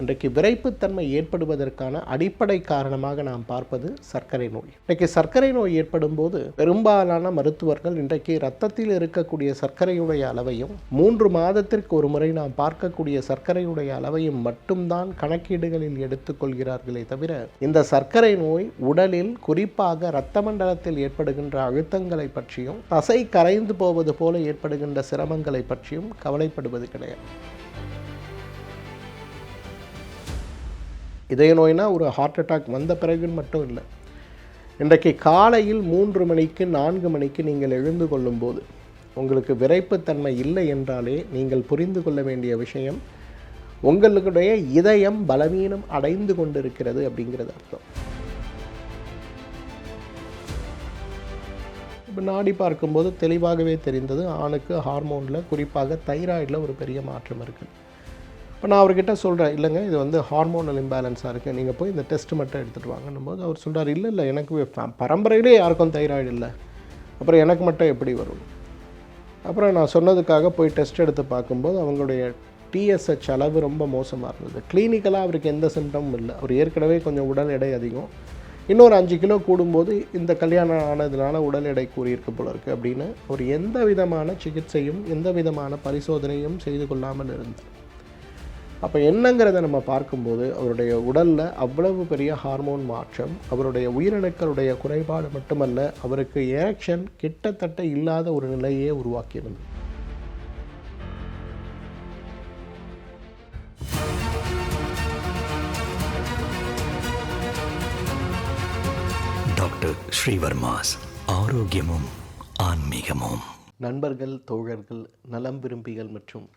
இன்றைக்கு விரைப்புத்தன்மை ஏற்படுவதற்கான அடிப்படை காரணமாக நாம் பார்ப்பது சர்க்கரை நோய். இன்றைக்கு சர்க்கரை நோய் ஏற்படும் போது பெரும்பாலான மருத்துவர்கள் இன்றைக்கு இரத்தத்தில் இருக்கக்கூடிய சர்க்கரையுடைய அளவையும் 3 மாதத்திற்கு ஒரு முறை நாம் பார்க்கக்கூடிய சர்க்கரையுடைய அளவையும் மட்டும்தான் கணக்கீடுகளில் எடுத்துக்கொள்கிறார்களே தவிர இந்த சர்க்கரை நோய் உடலில் குறிப்பாக இரத்த மண்டலத்தில் ஏற்படுகின்ற அழுத்தங்களை பற்றியும் தசை கரைந்து போவது போல ஏற்படுகின்ற சிரமங்களை பற்றியும் கவலைப்படுவது கிடையாது. இதய நோய்னா ஒரு ஹார்ட் அட்டாக் வந்த பிறகுன்னு மட்டும் இல்லை. இன்றைக்கு காலையில் 3 மணிக்கு 4 மணிக்கு நீங்கள் எழுந்து கொள்ளும்போது உங்களுக்கு விரைப்புத்தன்மை இல்லை என்றாலே நீங்கள் புரிந்து கொள்ள வேண்டிய விஷயம் உங்களுடைய இதயம் பலவீனம் அடைந்து கொண்டிருக்கிறது அப்படிங்கிறது அர்த்தம். இப்போ நாடி பார்க்கும்போது தெளிவாகவே தெரிந்தது ஆணுக்கு ஹார்மோனில் குறிப்பாக தைராய்டில் ஒரு பெரிய மாற்றம் இருக்குது. இப்போ நான் அவர்கிட்ட சொல்கிறேன், இல்லைங்க இது வந்து ஹார்மோனல் இம்பேலன்ஸாக இருக்குது, நீங்கள் போய் இந்த டெஸ்ட் மட்டும் எடுத்துகிட்டு வாங்கன்னும் போது அவர் சொல்கிறார், இல்லை எனக்கு பரம்பரையிலே யாருக்கும் தைராய்டு இல்லை, அப்புறம் எனக்கு மட்டும் எப்படி வரும். அப்புறம் நான் சொன்னதுக்காக போய் டெஸ்ட் எடுத்து பார்க்கும்போது அவங்களுடைய டிஎஸ்ஹெச் அளவு ரொம்ப மோசமாக இருந்தது. கிளினிக்கலாக அவருக்கு எந்த சிம்டமும் இல்லை. அவர் ஏற்கனவே கொஞ்சம் உடல் எடை அதிகம், இன்னொரு 5 கிலோ கூடும்போது இந்த கல்யாணம் ஆனதுனால உடல் எடை கூறியிருக்கு போல இருக்குது அப்படின்னு அவர் எந்த விதமான சிகிச்சையும் எந்த விதமான பரிசோதனையும் செய்து கொள்ளாமல் இருந்தார். அப்போ என்னங்கிறத நம்ம பார்க்கும்போது அவருடைய உடலில் அவ்வளவு பெரிய ஹார்மோன் மாற்றம், அவருடைய உயிரணுக்களுடைய குறைபாடு மட்டுமல்ல, அவருக்கு எரெக்ஷன் கிட்டத்தட்ட இல்லாத ஒரு நிலையே உருவாக்கியிருந்தது. டாக்டர் ஸ்ரீவர்மாஸ் ஆரோக்கியமும் ஆன்மீகமும். நண்பர்கள், தோழர்கள், நலம் விரும்பிகள் மற்றும்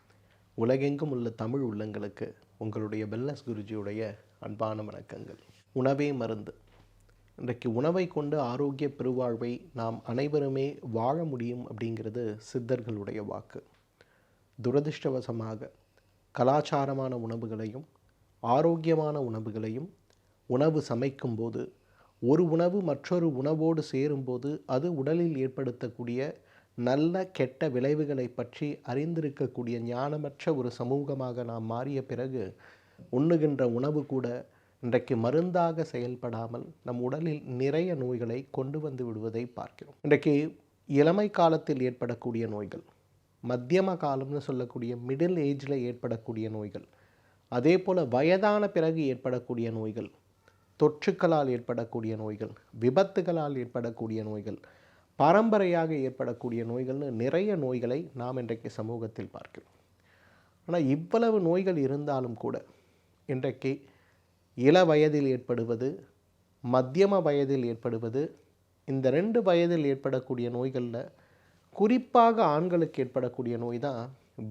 உலகெங்கும் உள்ள தமிழ் உள்ளங்களுக்கு உங்களுடைய வெல்னஸ் குருஜியுடைய அன்பான வணக்கங்கள். உணவே மருந்து. இன்றைக்கு உணவை கொண்டு ஆரோக்கிய பெருவாழ்வை நாம் அனைவருமே வாழ முடியும் அப்படிங்கிறது சித்தர்களுடைய வாக்கு. துரதிர்ஷ்டவசமாக கலாச்சாரமான உணவுகளையும் ஆரோக்கியமான உணவுகளையும் உணவு சமைக்கும்போது ஒரு உணவு மற்றொரு உணவோடு சேரும்போது அது உடலில் ஏற்படுத்தக்கூடிய நல்ல கெட்ட விளைவுகளை பற்றி அறிந்திருக்கக்கூடிய ஞானமற்ற ஒரு சமூகமாக நாம் மாறிய பிறகு உண்ணுகின்ற உணவு கூட இன்றைக்கு மருந்தாக செயல்படாமல் நம் உடலில் நிறைய நோய்களை கொண்டு வந்து விடுவதை பார்க்கிறோம். இன்றைக்கு இளமை காலத்தில் ஏற்படக்கூடிய நோய்கள், மத்தியம காலம்னு சொல்லக்கூடிய மிடில் ஏஜில் ஏற்படக்கூடிய நோய்கள், அதே போல் வயதான பிறகு ஏற்படக்கூடிய நோய்கள், தொற்றுக்களால் ஏற்படக்கூடிய நோய்கள், விபத்துகளால் ஏற்படக்கூடிய நோய்கள், பரம்பரையாக ஏற்படக்கூடிய நோய்கள்னு நிறைய நோய்களை நாம் இன்றைக்கு சமூகத்தில் பார்க்கிறோம். ஆனால் இவ்வளவு நோய்கள் இருந்தாலும் கூட இன்றைக்கு இள வயதில் ஏற்படுவது, மத்தியம வயதில் ஏற்படுவது, இந்த 2 வயதில் ஏற்படக்கூடிய நோய்களில் குறிப்பாக ஆண்களுக்கு ஏற்படக்கூடிய நோய் தான்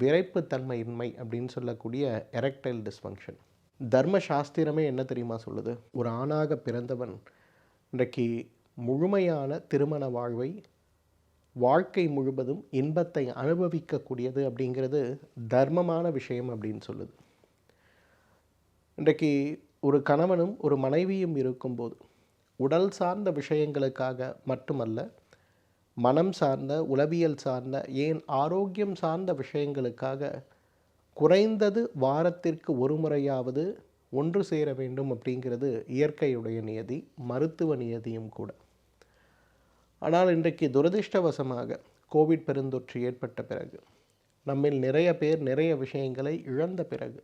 விரைப்புத்தன்மையின்மை அப்படின்னு சொல்லக்கூடிய எரெக்டைல் டிஸ்ஃபங்க்ஷன். தர்ம சாஸ்திரமே என்ன தெரியுமா சொல்லுது? ஒரு ஆணாக பிறந்தவன் இன்றைக்கு முழுமையான திருமண வாழ்க்கை முழுவதும் இன்பத்தை அனுபவிக்கக்கூடியது அப்படிங்கிறது தர்மமான விஷயம் அப்படின்னு சொல்லுது. இன்றைக்கு ஒரு கணவனும் ஒரு மனைவியும் இருக்கும்போது உடல் சார்ந்த விஷயங்களுக்காக மட்டுமல்ல, மனம் சார்ந்த, உளவியல் சார்ந்த, ஏன் ஆரோக்கியம் சார்ந்த விஷயங்களுக்காக குறைந்தது வாரத்திற்கு ஒரு முறையாவது ஒன்று சேர வேண்டும் அப்படிங்கிறது இயற்கையுடைய நியதி, மருத்துவ நியதியும் கூட. ஆனால் இன்றைக்கு துரதிர்ஷ்டவசமாக கோவிட் பெருந்தொற்று ஏற்பட்ட பிறகு, நம்மில் நிறைய பேர் நிறைய விஷயங்களை இழந்த பிறகு,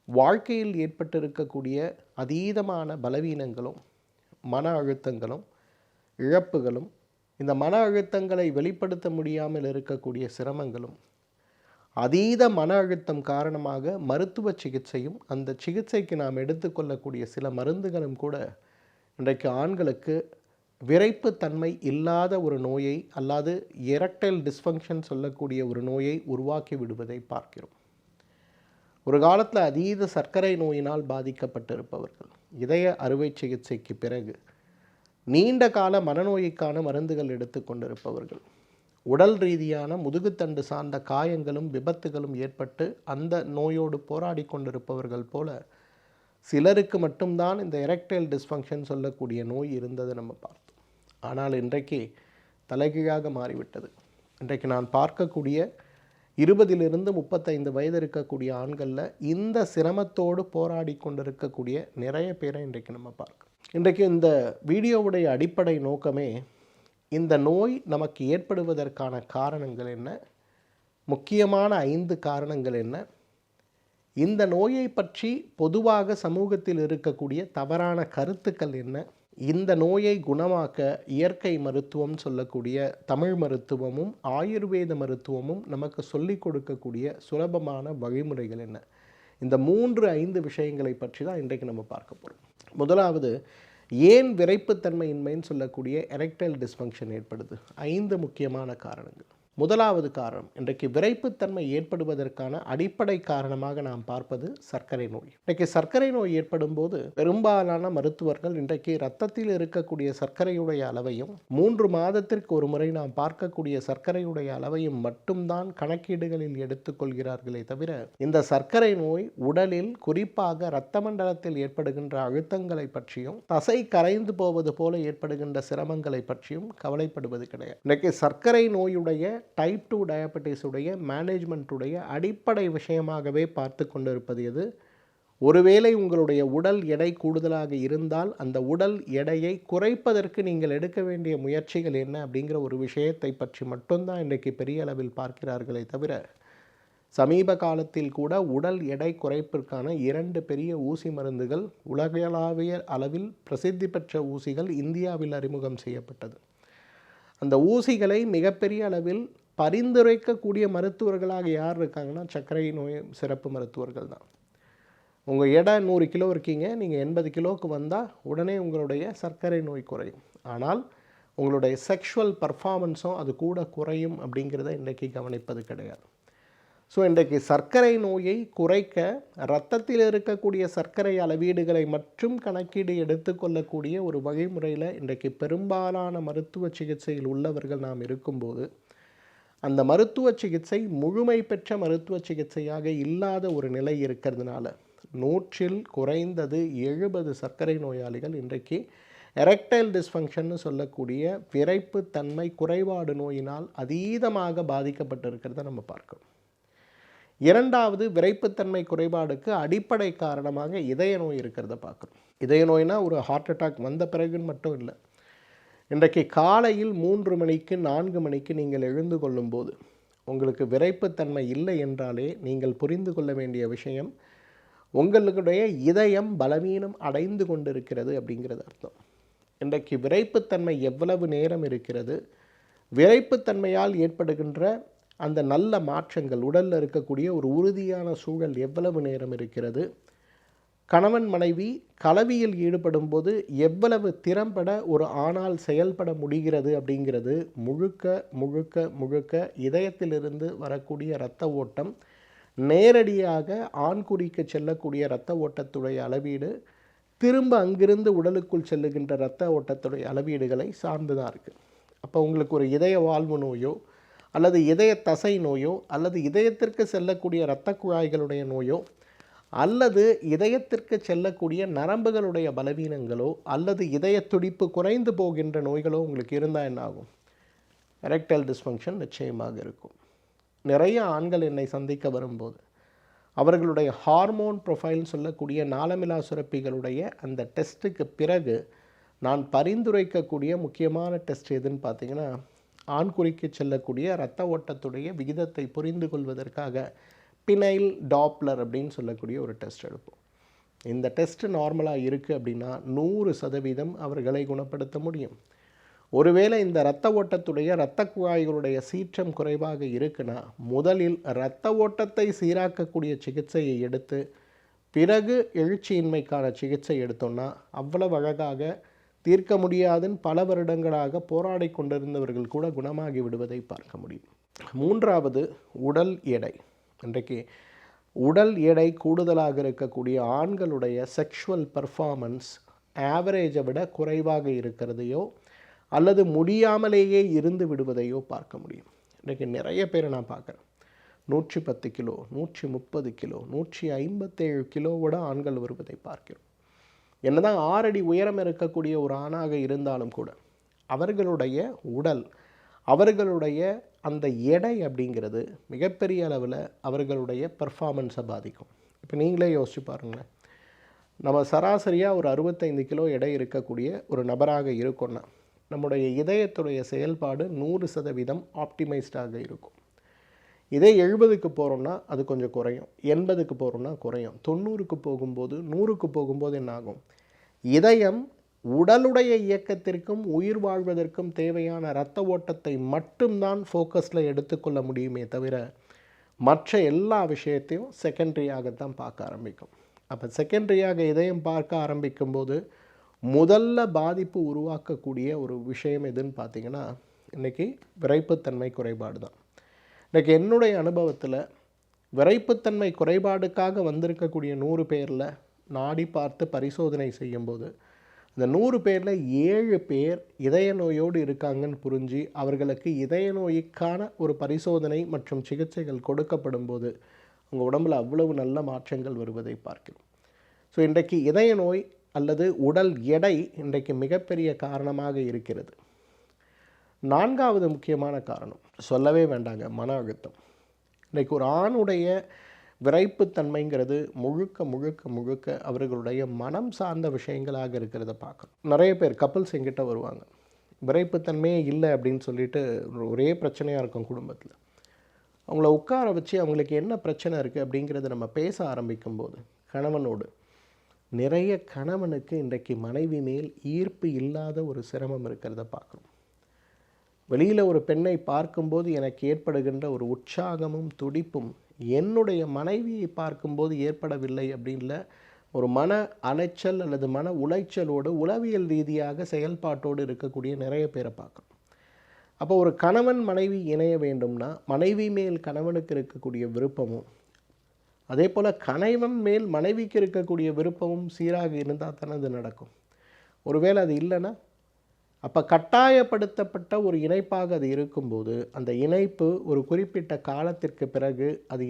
வாழ்க்கையில் ஏற்பட்டிருக்கக்கூடிய அதீதமான பலவீனங்களும் மன அழுத்தங்களும் இழப்புகளும், இந்த மன அழுத்தங்களை வெளிப்படுத்த முடியாமல் இருக்கக்கூடிய சிரமங்களும், அதீத மன அழுத்தம் காரணமாக மருத்துவ சிகிச்சையும், அந்த சிகிச்சைக்கு நாம் எடுத்துக்கொள்ளக்கூடிய சில மருந்துகளும் கூட இன்றைக்கு ஆண்களுக்கு விரைப்புத்தன்மை இல்லாத ஒரு நோயை அல்லாது எரெக்டைல் டிஸ்ஃபங்க்ஷன் சொல்லக்கூடிய ஒரு நோயை உருவாக்கி விடுவதை பார்க்கிறோம். ஒரு காலத்தில் அதீத சர்க்கரை நோயினால் பாதிக்கப்பட்டிருப்பவர்கள், இதய அறுவை சிகிச்சைக்கு பிறகு நீண்ட கால மனநோய்க்கான மருந்துகள் எடுத்துக்கொண்டிருப்பவர்கள், உடல் ரீதியான முதுகுத்தண்டு சார்ந்த காயங்களும் விபத்துகளும் ஏற்பட்டு அந்த நோயோடு போராடி கொண்டிருப்பவர்கள் போல சிலருக்கு மட்டும்தான் இந்த எரெக்டைல் டிஸ்ஃபங்க்ஷன் சொல்லக்கூடிய நோய் இருந்ததை நம்ம பார்த்தோம். ஆனால் இன்றைக்கு தலைகீழாக மாறிவிட்டது. இன்றைக்கு நான் பார்க்கக்கூடிய 20லிருந்து 35 வயது இருக்கக்கூடிய ஆண்களில் இந்த சிரமத்தோடு போராடி கொண்டிருக்கக்கூடிய நிறைய பேரை இன்றைக்கு நம்ம பார்க்கலாம். இன்றைக்கு இந்த வீடியோவுடைய அடிப்படை நோக்கமே இந்த நோய் நமக்கு ஏற்படுவதற்கான காரணங்கள் என்ன, முக்கியமான 5 காரணங்கள் என்ன, இந்த நோயை பற்றி பொதுவாக சமூகத்தில் இருக்கக்கூடிய தவறான கருத்துக்கள் என்ன, இந்த நோயை குணமாக்க இயற்கை மருத்துவம் சொல்லக்கூடிய தமிழ் மருத்துவமும் ஆயுர்வேத மருத்துவமும் நமக்கு சொல்லிக் கொடுக்கக்கூடிய சுலபமான வழிமுறைகள் என்ன, இந்த 3-5 விஷயங்களை பற்றி தான் இன்றைக்கு நம்ம பார்க்க போகிறோம். முதலாவது, ஏன் விரைப்புத்தன்மையின்மைன்னு சொல்லக்கூடிய எரெக்டைல் டிஸ்ஃபங்க்ஷன் ஏற்படுது? 5 முக்கியமான காரணங்கள். முதலாவது காரணம், இன்றைக்கு விரைப்புத்தன்மை ஏற்படுவதற்கான அடிப்படை காரணமாக நாம் பார்ப்பது சர்க்கரை நோய். இன்றைக்கு சர்க்கரை நோய் ஏற்படும் போது பெரும்பாலான மருத்துவர்கள் இன்றைக்கு இரத்தத்தில் இருக்கக்கூடிய சர்க்கரையுடைய அளவையும் 3 மாதத்திற்கு ஒரு முறை நாம் பார்க்கக்கூடிய சர்க்கரையுடைய அளவையும் மட்டும்தான் கணக்கீடுகளில் எடுத்துக்கொள்கிறார்களே தவிர இந்த சர்க்கரை நோய் உடலில் குறிப்பாக இரத்த மண்டலத்தில் ஏற்படுகின்ற அழுத்தங்களை பற்றியும் தசை கரைந்து போவது போல ஏற்படுகின்ற சிரமங்களை பற்றியும் கவலைப்படுவது கிடையாது. இன்றைக்கு சர்க்கரை நோயுடைய டைப் 2 டயபெட்டிஸ் உடைய மேனேஜ்மெண்ட்டுடைய அடிப்படை விஷயமாகவே பார்த்து கொண்டிருப்பது எது? ஒருவேளை உங்களுடைய உடல் எடை கூடுதலாக இருந்தால் அந்த உடல் எடையை குறைப்பதற்கு நீங்கள் எடுக்க வேண்டிய முயற்சிகள் என்ன அப்படிங்கிற ஒரு விஷயத்தை பற்றி மட்டும்தான் இன்றைக்கு பெரிய அளவில் பார்க்கிறார்களே தவிர சமீப காலத்தில் கூட உடல் எடை குறைப்பிற்கான 2 பெரிய ஊசி மருந்துகள் உலகளாவிய அளவில் பிரசித்தி பெற்ற ஊசிகள் இந்தியாவில் அறிமுகம் செய்யப்பட்டது. அந்த ஊசிகளை மிகப்பெரிய அளவில் பரிந்துரைக்கக்கூடிய மருத்துவர்களாக யார் இருக்காங்கன்னா சர்க்கரை நோய் சிறப்பு மருத்துவர்கள் தான். உங்கள் எடை 100 கிலோ இருக்கீங்க, நீங்கள் 80 கிலோவுக்கு வந்தால் உடனே உங்களுடைய சர்க்கரை நோய் குறையும். ஆனால் உங்களுடைய செக்ஷுவல் பர்ஃபார்மன்ஸும் அது கூட குறையும் அப்படிங்கிறத இன்றைக்கி கவனிப்பது கிடையாது. ஸோ இன்றைக்கு சர்க்கரை நோயை குறைக்க இரத்தத்தில் இருக்கக்கூடிய சர்க்கரை அளவீடுகளை மற்றும் கணக்கீடு எடுத்துக்கொள்ளக்கூடிய ஒரு வழிமுறையில் இன்றைக்கு பெரும்பாலான மருத்துவ சிகிச்சையில் உள்ளவர்கள் நாம் இருக்கும்போது அந்த மருத்துவ சிகிச்சை முழுமை பெற்ற மருத்துவ சிகிச்சையாக இல்லாத ஒரு நிலை இருக்கிறதுனால 100ல் குறைந்தது 70 சர்க்கரை நோயாளிகள் இன்றைக்கு எரெக்டைல் டிஸ்ஃபங்க்ஷன் சொல்லக்கூடிய விரைப்புத்தன்மை குறைபாடு நோயினால் அதீதமாக பாதிக்கப்பட்டிருக்கிறத நம்ம பார்க்கிறோம். இரண்டாவது, விரைப்புத்தன்மை குறைபாடுக்கு அடிப்படை காரணமாக இதய நோய் இருக்கிறத பார்க்குறோம். இதய நோய்னா ஒரு ஹார்ட் அட்டாக் வந்த பிறகுன்னு மட்டும் இல்லை. இன்றைக்கு காலையில் 3 மணிக்கு 4 மணிக்கு நீங்கள் எழுந்து கொள்ளும்போது உங்களுக்கு விரைப்புத்தன்மை இல்லை என்றாலே நீங்கள் புரிந்து கொள்ள வேண்டிய விஷயம் உங்களுடைய இதயம் பலவீனம் அடைந்து கொண்டிருக்கிறது அப்படிங்கிறது அர்த்தம். இன்றைக்கு விரைப்புத்தன்மை எவ்வளவு நேரம் இருக்கிறது, விரைப்புத்தன்மையால் ஏற்படுகின்ற அந்த நல்ல மாற்றங்கள் உடலில் இருக்கக்கூடிய ஒரு உறுதியான சூழல் எவ்வளவு நேரம் இருக்கிறது, கணவன் மனைவி கலவியில் ஈடுபடும் போது எவ்வளவு திறம்பட ஒரு ஆணால் செயல்பட முடிகிறது அப்படிங்கிறது முழுக்க முழுக்க முழுக்க இதயத்திலிருந்து வரக்கூடிய இரத்த ஓட்டம் நேரடியாக ஆண்குறிக்கு செல்லக்கூடிய இரத்த ஓட்டத்துடைய அளவீடு திரும்ப அங்கிருந்து உடலுக்குள் செல்லுகின்ற இரத்த ஓட்டத்துடைய அளவீடுகளை சார்ந்து தான் இருக்குது. அப்போ உங்களுக்கு ஒரு இதய வாழ்வு நோயோ அல்லது இதய தசை நோயோ அல்லது இதயத்திற்கு செல்லக்கூடிய இரத்த குழாய்களுடைய நோயோ அல்லது இதயத்திற்கு செல்லக்கூடிய நரம்புகளுடைய பலவீனங்களோ அல்லது இதய துடிப்பு குறைந்து போகின்ற நோய்களோ உங்களுக்கு இருந்தால் என்ன ஆகும்? எரெக்டைல் டிஸ்ஃபங்க்ஷன் நிச்சயமாக இருக்கும். நிறைய ஆண்கள் என்னை சந்திக்க வரும்போது அவர்களுடைய ஹார்மோன் ப்ரொஃபைல் சொல்லக்கூடிய நாளமிலா சுரப்பிகளுடைய அந்த டெஸ்ட்டுக்கு பிறகு நான் பரிந்துரைக்கக்கூடிய முக்கியமான டெஸ்ட் எதுன்னு பார்த்தீங்கன்னா ஆண்குறிக்கு செல்லக்கூடிய இரத்த ஓட்டத்துடைய விகிதத்தை புரிந்து கொள்வதற்காக பினைல் டாப்லர் அப்படின்னு சொல்லக்கூடிய ஒரு டெஸ்ட் எடுப்போம். இந்த டெஸ்ட் நார்மலாக இருக்குது அப்படின்னா 100% அவர்களை குணப்படுத்த முடியும். ஒருவேளை இந்த இரத்த ஓட்டத்துடைய இரத்த குழாய்களுடைய சீற்றம் குறைவாக இருக்குன்னா முதலில் இரத்த ஓட்டத்தை சீராக்கக்கூடிய சிகிச்சையை எடுத்து பிறகு எழுச்சியின்மைக்கான சிகிச்சை எடுத்தோம்னா அவ்வளவு அழகாக தீர்க்க முடியாதுன்னு பல வருடங்களாக போராடி கொண்டிருந்தவர்கள் கூட குணமாகி விடுவதை பார்க்க முடியும். மூன்றாவது, உடல் எடை. இன்றைக்கு உடல் எடை கூடுதலாக இருக்கக்கூடிய ஆண்களுடைய செக்ஷுவல் பர்ஃபார்மன்ஸ் ஆவரேஜை விட குறைவாக இருக்கிறதையோ அல்லது முடியாமலேயே இருந்து விடுவதையோ பார்க்க முடியும். இன்றைக்கு நிறைய பேரை நான் பார்க்குறேன், 110 கிலோ, 130 கிலோ, 157 கிலோவோட ஆண்கள் வருவதை பார்க்கிறோம். என்னதான் 6 அடி உயரம் இருக்கக்கூடிய ஒரு ஆணாக இருந்தாலும் கூட அவர்களுடைய உடல், அவர்களுடைய அந்த எடை அப்படிங்கிறது மிகப்பெரிய அளவில் அவர்களுடைய பெர்ஃபார்மன்ஸை பாதிக்கும். இப்போ நீங்களே யோசிச்சு பாருங்களேன், நம்ம சராசரியாக ஒரு 65 கிலோ எடை இருக்கக்கூடிய ஒரு நபராக இருக்கோன்னா நம்முடைய இதயத்துடைய செயல்பாடு 100% ஆப்டிமைஸ்டாக இருக்கும். இதே 70க்கு போகிறோம்னா அது கொஞ்சம் குறையும், 80க்கு போகிறோம்னா குறையும், 90க்கு போகும்போது 100க்கு போகும்போது என்ன ஆகும்? இதயம் உடலுடைய இயக்கத்திற்கும் உயிர் வாழ்வதற்கும் தேவையான இரத்த ஓட்டத்தை மட்டும்தான் ஃபோக்கஸில் எடுத்துக்கொள்ள முடியுமே தவிர மற்ற எல்லா விஷயத்தையும் செகண்டரியாகத்தான் பார்க்க ஆரம்பிக்கும். அப்போ செகண்டரியாக இதயம் பார்க்க ஆரம்பிக்கும்போது முதல்ல பாதிப்பு உருவாக்கக்கூடிய ஒரு விஷயம் எதுன்னு பார்த்தீங்கன்னா இன்றைக்கி விரைப்புத்தன்மை குறைபாடு தான். இன்றைக்கி என்னுடைய அனுபவத்தில் விரைப்புத்தன்மை குறைபாடுக்காக வந்திருக்கக்கூடிய 100 பேரில் நாடி பார்த்து பரிசோதனை செய்யும்போது இந்த 100 பேரில் 7 பேர் இதய நோயோடு இருக்காங்கன்னு புரிஞ்சு அவர்களுக்கு இதய நோய்க்கான ஒரு பரிசோதனை மற்றும் சிகிச்சைகள் கொடுக்கப்படும் போது உங்கள் உடம்பில் அவ்வளவு நல்ல மாற்றங்கள் வருவதை பார்க்கிறோம். ஸோ இன்றைக்கு இதய நோய் அல்லது உடல் எடை இன்றைக்கு மிகப்பெரிய காரணமாக இருக்கிறது. 4வது முக்கியமான காரணம் சொல்லவே வேண்டாங்க, மன அழுத்தம். இன்றைக்கு ஒரு ஆணுடைய விரைப்புத்தன்மைங்கிறது முழுக்க முழுக்க முழுக்க அவர்களுடைய மனம் சார்ந்த விஷயங்களாக இருக்கிறத பார்க்கணும். நிறைய பேர் கப்புள்ஸ் எங்கிட்ட வருவாங்க, விரைப்புத்தன்மையே இல்லை அப்படின்னு சொல்லிட்டு ஒரே பிரச்சனையாக இருக்கும் குடும்பத்தில். அவங்கள உட்கார வச்சு அவங்களுக்கு என்ன பிரச்சனை இருக்குது அப்படிங்கிறத நம்ம பேச ஆரம்பிக்கும்போது கணவனோடு நிறைய கணவனுக்கு இன்றைக்கு மனைவி மேல் ஈர்ப்பு இல்லாத ஒரு சிரமம் இருக்கிறத பார்க்குறோம். வெளியில் ஒரு பெண்ணை பார்க்கும்போது எனக்கு ஏற்படுகின்ற ஒரு உற்சாகமும் துடிப்பும் என்னுடைய மனைவியை பார்க்கும்போது ஏற்படவில்லை அப்படின்ல ஒரு மன அலைச்சல் அல்லது மன உளைச்சலோடு உளவியல் ரீதியாக செயல்பாட்டோடு இருக்கக்கூடிய நிறைய பேரை பார்க்குறோம். அப்போ ஒரு கணவன் மனைவி இணைய வேண்டும்னா மனைவி மேல் கணவனுக்கு இருக்கக்கூடிய விருப்பமும் அதே போல் கணவன் மேல் மனைவிக்கு இருக்கக்கூடிய விருப்பமும் சீராக இருந்தால் தானே அது நடக்கும். ஒருவேளை அது இல்லைன்னா அப்போ கட்டாயப்படுத்தப்பட்ட ஒரு இணைப்பாக அது இருக்கும்போது அந்த இணைப்பு ஒரு குறிப்பிட்ட காலத்திற்கு பிறகு அது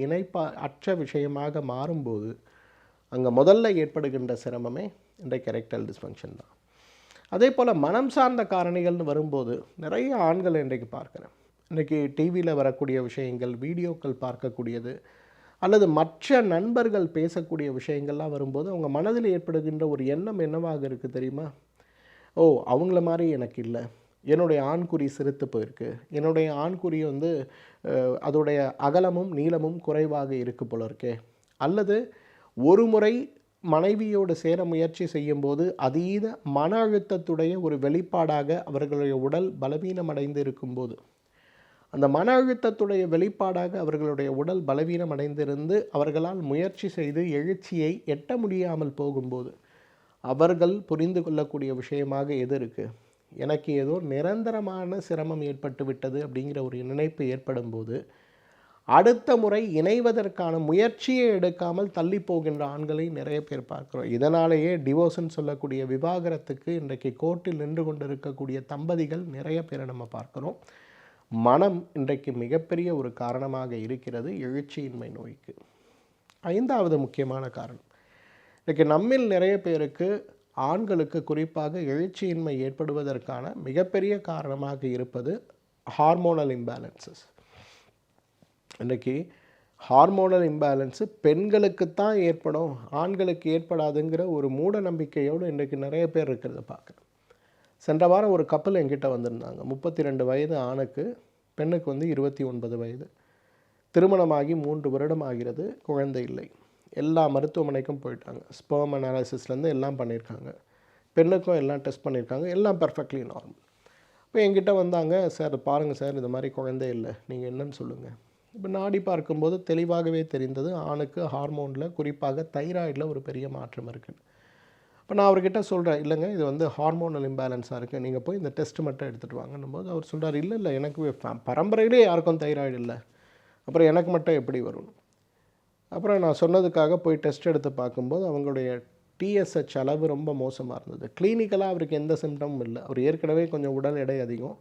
அற்ற விஷயமாக மாறும்போது அங்கே முதல்ல ஏற்படுகின்ற சிரமமே இன்றைக்கு எரெக்டைல் டிஸ்ஃபங்க்ஷன் தான். அதே போல் மனம் சார்ந்த காரணிகள்னு வரும்போது நிறைய ஆண்கள் இன்றைக்கு பார்க்குறேன். இன்றைக்கி டிவியில் வரக்கூடிய விஷயங்கள், வீடியோக்கள் பார்க்கக்கூடியது அல்லது மற்ற நண்பர்கள் பேசக்கூடிய விஷயங்கள்லாம் வரும்போது அவங்க மனதில் ஏற்படுகின்ற ஒரு எண்ணம் என்னவாக இருக்குது தெரியுமா? ஓ, அவங்கள மாதிரி எனக்கு இல்லை, என்னுடைய ஆண்குறி சிறுத்து போயிருக்கு, என்னுடைய ஆண்குறி அதோடைய அகலமும் நீளமும் குறைவாக இருக்கு போல இருக்கே, அல்லது ஒரு முறை மனைவியோடு சேர முயற்சி செய்யும்போது அதீத மன அழுத்தத்துடைய ஒரு வெளிப்பாடாக அவர்களுடைய உடல் பலவீனமடைந்து இருக்கும்போது அந்த மன அழுத்தத்துடைய வெளிப்பாடாக அவர்களுடைய உடல் பலவீனம் அடைந்திருந்து அவர்களால் முயற்சி செய்து எழுச்சியை எட்ட முடியாமல் போகும்போது அவர்கள் புரிந்து கொள்ளக்கூடிய விஷயமாக எது இருக்குது? எனக்கு ஏதோ நிரந்தரமான சிரமம் ஏற்பட்டு விட்டது அப்படிங்கிற ஒரு நினைப்பு ஏற்படும் போது அடுத்த முறை இணைவதற்கான முயற்சியை எடுக்காமல் தள்ளி போகின்ற ஆண்களை நிறைய பேர் பார்க்குறோம். இதனாலேயே டிவோர்ஸ்ன்னு சொல்லக்கூடிய விவாகரத்துக்கு இன்றைக்கு கோர்ட்டில் நின்று கொண்டு இருக்கக்கூடிய தம்பதிகள் நிறைய பேரை நம்ம பார்க்குறோம். மனம் இன்றைக்கு மிகப்பெரிய ஒரு காரணமாக இருக்கிறது எழுச்சியின்மை நோய்க்கு. 5வது முக்கியமான காரணம், இன்றைக்கு நம்மில் நிறைய பேருக்கு ஆண்களுக்கு குறிப்பாக எழுச்சியின்மை ஏற்படுவதற்கான மிகப்பெரிய காரணமாக இருப்பது ஹார்மோனல் இம்பேலன்சஸ். இன்றைக்கி ஹார்மோனல் இம்பேலன்ஸு பெண்களுக்குத்தான் ஏற்படும், ஆண்களுக்கு ஏற்படாதுங்கிற ஒரு மூட நம்பிக்கையோடு இன்றைக்கு நிறைய பேர் இருக்கிறத பார்க்குறேன். சென்ற வாரம் ஒரு கப்பல் என்கிட்ட வந்திருந்தாங்க. 32 வயது ஆணுக்கு, பெண்ணுக்கு 29 வயது. திருமணமாகி 3 வருடம் ஆகிறது, குழந்தை இல்லை. எல்லா மருத்துவமனைக்கும் போயிட்டாங்க, ஸ்பெர்ம் அனாலிசிஸ்லேருந்து எல்லாம் பண்ணியிருக்காங்க, பெண்ணுக்கும் எல்லாம் டெஸ்ட் பண்ணியிருக்காங்க, எல்லாம் பர்ஃபெக்ட்லி நார்மல். இப்போ என்கிட்ட வந்தாங்க, சார் பாருங்கள் சார், இது மாதிரி குழந்தை இல்லை, நீங்கள் என்னன்னு சொல்லுங்கள். இப்போ நாடி பார்க்கும்போது தெளிவாகவே தெரிந்தது ஆணுக்கு ஹார்மோனில் குறிப்பாக தைராய்டில் ஒரு பெரிய மாற்றம் இருக்குது. இப்போ நான் அவர்கிட்ட சொல்கிறேன், இல்லைங்க இது ஹார்மோனல் இம்பேலன்ஸாக இருக்குது, நீங்கள் போய் இந்த டெஸ்ட் மட்டும் எடுத்துகிட்டு வாங்கன்னும் போது அவர் சொல்கிறார், இல்லை எனக்கு பரம்பரையிலே யாருக்கும் தைராய்டு இல்லை, அப்புறம் எனக்கு மட்டும் எப்படி வரும்? அப்புறம் நான் சொன்னதுக்காக போய் டெஸ்ட் எடுத்து பார்க்கும்போது அவங்களுடைய டிஎஸ்ஹெச் அளவு ரொம்ப மோசமாக இருந்தது. கிளினிக்கலாக அவருக்கு எந்த சிம்டமும் இல்லை, அவர் ஏற்கனவே கொஞ்சம் உடல் எடை அதிகம்,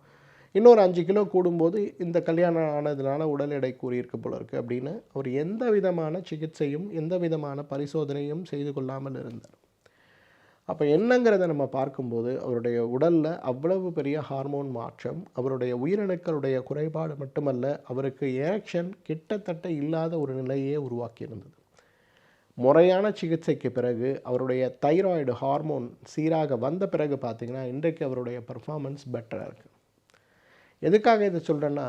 இன்னொரு 5 கிலோ கூடும்போது இந்த கல்யாணம் ஆனதுனால உடல் எடை கூறியிருக்க போல இருக்குது அப்படின்னு அவர் எந்த விதமான சிகிச்சையும் எந்த விதமான பரிசோதனையும் செய்து கொள்ளாமல் இருந்தார். அப்போ என்னங்கிறத நம்ம பார்க்கும்போது அவருடைய உடலில் அவ்வளவு பெரிய ஹார்மோன் மாற்றம், அவருடைய உயிரணுக்களுடைய குறைபாடு மட்டுமல்ல, அவருக்கு எரெக்ஷன் கிட்டத்தட்ட இல்லாத ஒரு நிலையே உருவாக்கியிருந்தது. முறையான சிகிச்சைக்கு பிறகு அவருடைய தைராய்டு ஹார்மோன் சீராக வந்த பிறகு பார்த்திங்கன்னா இன்றைக்கு அவருடைய பர்ஃபார்மன்ஸ் பெட்டராக இருக்குது. எதுக்காக இதை சொல்கிறேன்னா,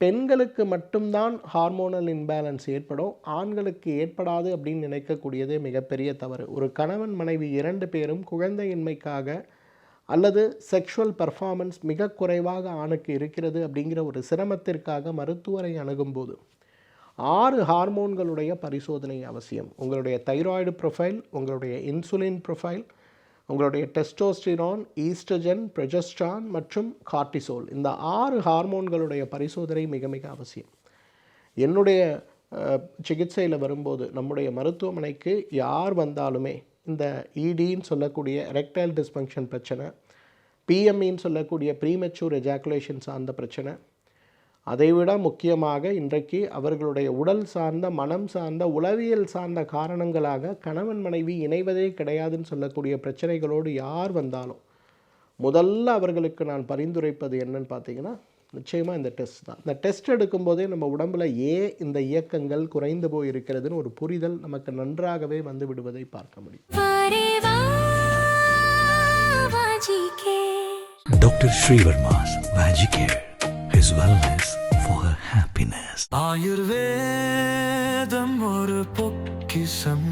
பெண்களுக்கு மட்டும்தான் ஹார்மோனல் இம்பேலன்ஸ் ஏற்படும், ஆண்களுக்கு ஏற்படாது அப்படின்னு நினைக்கக்கூடியதே மிகப்பெரிய தவறு. ஒரு கணவன் மனைவி 2 பேரும் குழந்தையின்மைக்காக அல்லது செக்ஷுவல் பர்ஃபார்மன்ஸ் மிக குறைவாக ஆணுக்கு இருக்கிறது அப்படிங்கிற ஒரு சிரமத்திற்காக மருத்துவரை அணுகும்போது 6 ஹார்மோன்களுடைய பரிசோதனை அவசியம். உங்களுடைய தைராய்டு ப்ரொஃபைல், உங்களுடைய இன்சுலின் ப்ரொஃபைல், உங்களுடைய டெஸ்டோஸ்டிரான், ஈஸ்ட்ரஜன், ப்ரொஜெஸ்ட்ரான் மற்றும் கார்டிசோல், இந்த 6 ஹார்மோன்களுடைய பரிசோதனை மிக மிக அவசியம். என்னுடைய சிகிச்சையில் வரும்போது நம்முடைய மருத்துவமனைக்கு யார் வந்தாலுமே இந்த இடின்னு சொல்லக்கூடிய எரெக்டைல் டிஸ்ஃபங்க்ஷன் பிரச்சனை, பிஎம்இன்னு சொல்லக்கூடிய ப்ரீமெச்சூர் எஜாக்குலேஷன் சார்ந்த பிரச்சனை, அதைவிட முக்கியமாக இன்றைக்கு அவர்களுடைய உடல் சார்ந்த, மனம் சார்ந்த, உளவியல் சார்ந்த காரணங்களாக கணவன் மனைவி இணைவதே கிடையாதுன்னு சொல்லக்கூடிய பிரச்சனைகளோடு யார் வந்தாலும் முதல்ல அவர்களுக்கு நான் பரிந்துரைப்பது என்னன்னு பார்த்தீங்கன்னா, நிச்சயமாக இந்த டெஸ்ட் தான். இந்த டெஸ்ட் எடுக்கும்போதே நம்ம உடம்பில் ஏன் இந்த இயக்கங்கள் குறைந்து போயிருக்கிறதுன்னு ஒரு புரிதல் நமக்கு நன்றாகவே வந்து விடுவதை பார்க்க முடியும். Doctor Srivarma's Magicare. His wellness for her happiness. ஆயுர்வேதம் ஒரு பொக்கிஷம்,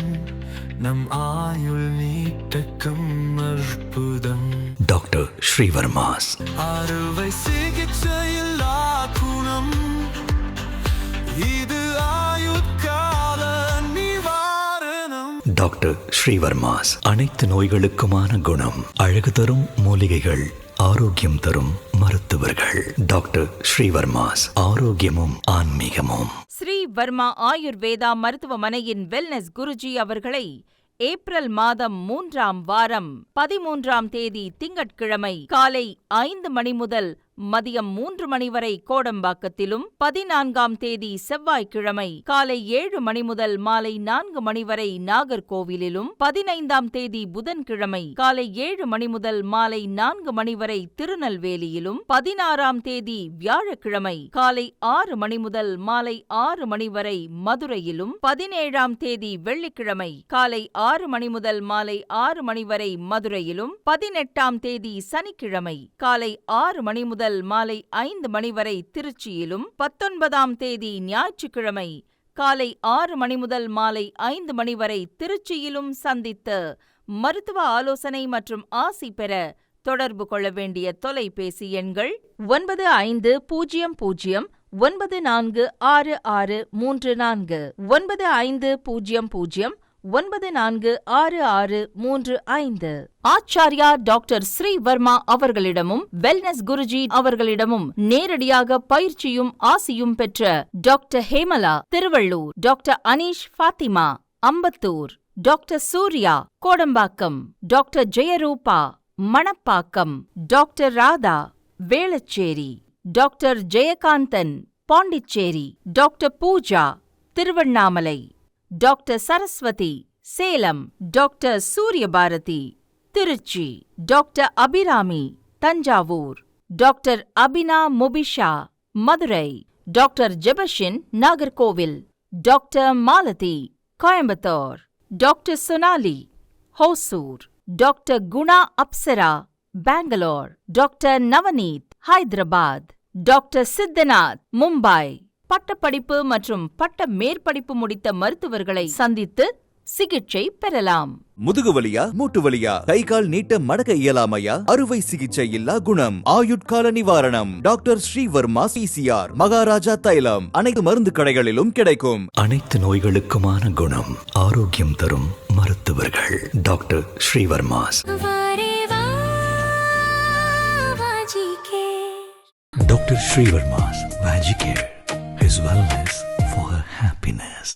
நம் ஆயுள் நீட்டக்கும் அற்புதம். டாக்டர் ஸ்ரீவர்மாஸ் அறுவை சிகிச்சையில்லா குணம், இது ஆயுட்கால நிவாரணம். டாக்டர் ஸ்ரீவர்மாஸ் அனைத்து நோய்களுக்குமான குணம், அழகு தரும் மூலிகைகள், ஆரோக்கியம் தரும் மருத்துவர்கள். டாக்டர் ஸ்ரீவர்மாஸ் ஆரோக்கியமும் ஆன்மீகமும். ஸ்ரீ வர்மா ஆயுர்வேதா மருத்துவமனையின் வெல்னஸ் குருஜி அவர்களை ஏப்ரல் மாதம் 3ஆம் வாரம் 13ஆம் தேதி திங்கட்கிழமை காலை 5 மணி முதல் மதியம் 3 மணி வரை கோடம்பாக்கத்திலும், 14ஆம் தேதி செவ்வாய்க்கிழமை காலை 7 மணி முதல் மாலை 4 மணி வரை நாகர்கோவிலிலும், 15ஆம் தேதி புதன்கிழமை காலை 7 மணி முதல் மாலை 4 மணி வரை திருநெல்வேலியிலும், 16ஆம் தேதி வியாழக்கிழமை காலை 6 மணி முதல் மாலை 6 மணி வரை மதுரையிலும், 17ஆம் தேதி வெள்ளிக்கிழமை காலை 6 மணி முதல் மாலை 6 மணி வரை மதுரையிலும், 18ஆம் தேதி சனிக்கிழமை காலை 6 மணி முதல் மாலை 5 மணி வரை திருச்சியிலும், 19ஆம் தேதி ஞாயிற்றுக்கிழமை காலை 6 மணி முதல் மாலை 5 மணி வரை திருச்சியிலும் சந்தித்து மருத்துவ ஆலோசனை மற்றும் ஆசி பெற தொடர்பு கொள்ள வேண்டிய தொலைபேசி எண்கள் 9500946634 9500946635. ஆச்சார்யா டாக்டர் ஸ்ரீ வர்மா அவர்களிடமும் வெல்னஸ் குருஜி அவர்களிடமும் நேரடியாக பயிற்சியும் ஆசியும் பெற்ற doctor Hemala Tiruvallur, doctor Aneesh Fathima Ambattur, doctor Surya Kodambakkam, doctor Jayarupa Manapakkam, doctor Radha Velachery, doctor Jayakanthan Pondicherry, doctor Pooja Tiruvannamalai, doctor Saraswathi Salem, doctor Suriyabharathi Trichy, doctor Abirami Thanjavur, doctor Abina Mubisha Madurai, doctor Jebashin Nagercoil, doctor Malathi Coimbatore, doctor Sonali Hosur, doctor Guna Apsara Bangalore, doctor Navaneeth Hyderabad, doctor Siddhanath Mumbai. பட்டப்படிப்பு மற்றும் பட்ட மேற்படிப்பு முடித்த மருத்துவர்களை சந்தித்து சிகிச்சை பெறலாம். முதுகு வலியா, மூட்டு வலியா, கை கால் நீட்ட மடக்க இயலாமையா, அறுவை சிகிச்சை இல்லா குணம், ஆயுட்கால நிவாரணம். டாக்டர் ஸ்ரீவர்மா PCR, மகாராஜா தைலம் அனைத்து மருந்து கடைகளிலும் கிடைக்கும். அனைத்து நோய்களுக்குமான குணம், ஆரோக்கியம் தரும் மருத்துவர்கள். Doctor Srivarma's. Doctor Srivarma's Magicare. His wellness for her happiness.